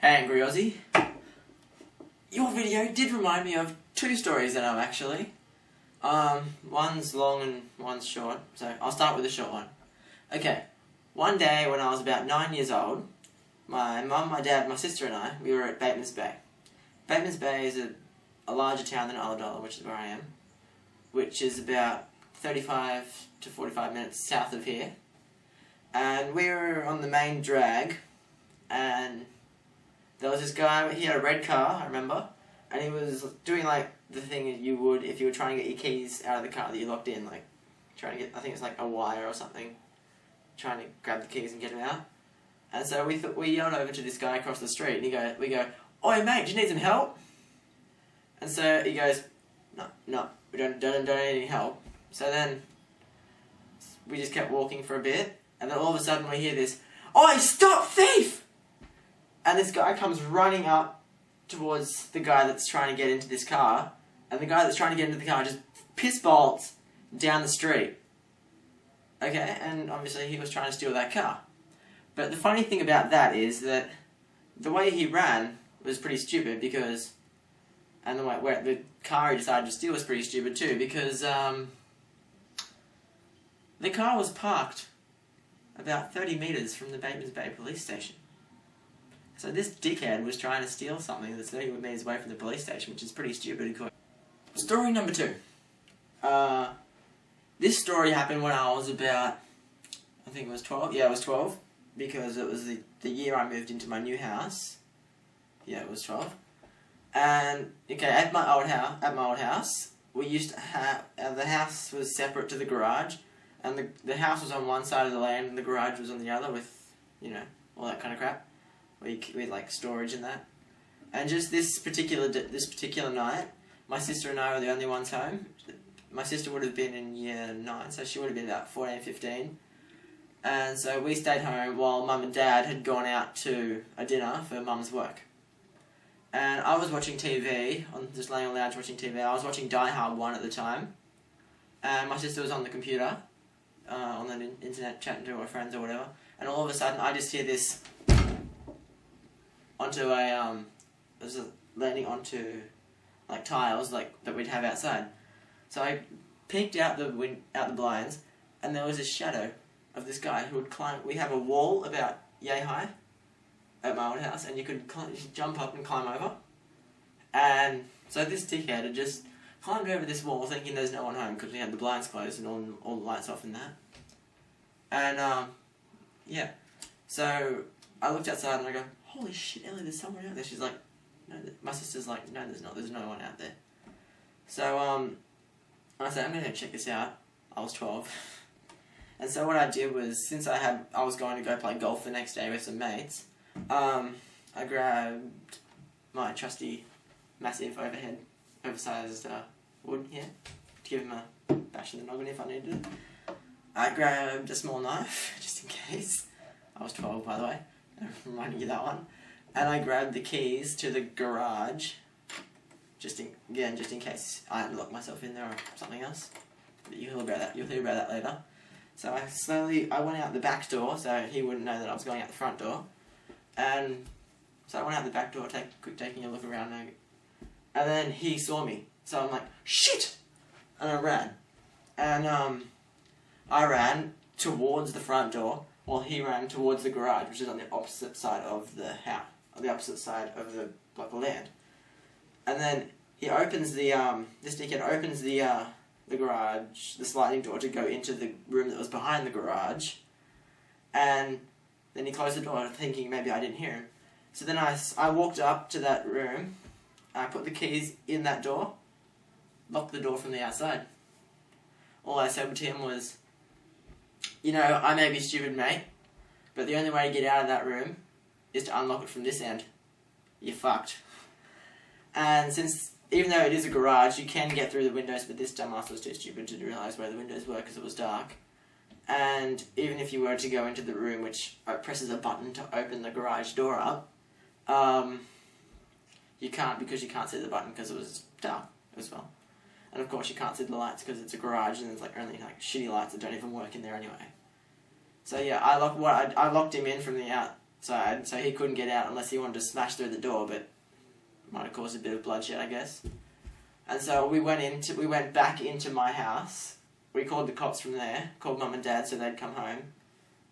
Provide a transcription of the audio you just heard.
Hey AngryAussie. Your video did remind me of two stories that I know actually. One's long and one's short, so I'll start with the short one. Okay, one day when I was about 9 years old, my mum, my dad, my sister and I, we were at Bateman's Bay. Bateman's Bay is a larger town than Ulladulla, which is where I am, which is about 35 to 45 minutes south of here. And we were on the main drag, and there was this guy, he had a red car, I remember, and he was doing like the thing that you would if you were trying to get your keys out of the car that you locked in, like trying to get, I think it's like a wire or something, trying to grab the keys and get them out. And so we yelled over to this guy across the street, and we go, "Oi mate, do you need some help?" And so he goes, No, we don't need any help. So then we just kept walking for a bit, and then all of a sudden we hear this, "Oi, stop thief!" And this guy comes running up towards the guy that's trying to get into this car, and the guy that's trying to get into the car just piss bolts down the street. Okay, and obviously he was trying to steal that car. But the funny thing about that is that the way he ran was pretty stupid because, and the way where the car he decided to steal was pretty stupid too, because the car was parked about 30 metres from the Bateman's Bay police station. So this dickhead was trying to steal something that's 30 metres away from the police station, which is pretty stupid, of course. Story number 2. This story happened when I was about, I think it was 12. Yeah, I was 12, because it was the year I moved into my new house. Yeah, it was 12. And okay, at my old house, we used to have the house was separate to the garage, and the house was on one side of the land, and the garage was on the other, with all that kind of crap. We had like storage and that. And just this particular night, my sister and I were the only ones home. My sister would have been in year 9, so she would have been about 14, 15. And so we stayed home while Mum and Dad had gone out to a dinner for Mum's work. And I was watching TV, just laying on the lounge watching TV. I was watching Die Hard 1 at the time. And my sister was on the computer, on the internet, chatting to her friends or whatever. And all of a sudden I just hear this onto landing onto like tiles that we'd have outside. So I peeked out the blinds, and there was a shadow of this guy who would climb. We have a wall about yay high at my old house, and you could jump up and climb over. And so this dickhead had just climbed over this wall, thinking there's no one home because we had the blinds closed and all the lights off and that. And yeah, so I looked outside and I go, "Holy shit, Ellie, there's someone out there." She's like, "No." My sister's like, "No, there's not. There's no one out there." So I said, "I'm gonna check this out." I was 12. And so what I did was, since I was going to go play golf the next day with some mates, I grabbed my trusty, massive oversized wood here to give him a bash in the noggin if I needed it. I grabbed a small knife, just in case. I was 12, by the way. I'm reminding you that one. And I grabbed the keys to the garage, just in case I had to lock myself in there or something else. But you'll hear about that later. So I went out the back door, so he wouldn't know that I was going out the front door. And so I went out the back door, taking a look around, and then he saw me. So I'm like, "Shit!" And I ran. And I ran towards the front door, while he ran towards the garage, which is on the opposite side of the house, on the opposite side of the block of land. And then he opens this dickhead opens the garage, the sliding door, to go into the room that was behind the garage, and then he closed the door thinking maybe I didn't hear him. So then I walked up to that room, I put the keys in that door, locked the door from the outside. All I said to him was, "I may be stupid, mate, but the only way to get out of that room is to unlock it from this end. You're fucked." And even though it is a garage, you can get through the windows, but this dumbass was too stupid to realise where the windows were because it was dark. And even if you were to go into the room, which presses a button to open the garage door up, you can't, because you can't see the button because it was dark as well. And of course you can't see the lights because it's a garage and there's only shitty lights that don't even work in there anyway. So yeah, I locked him in from the So he couldn't get out unless he wanted to smash through the door, but might have caused a bit of bloodshed, I guess. And so we went back into my house. We called the cops from there, called Mum and Dad so they'd come home.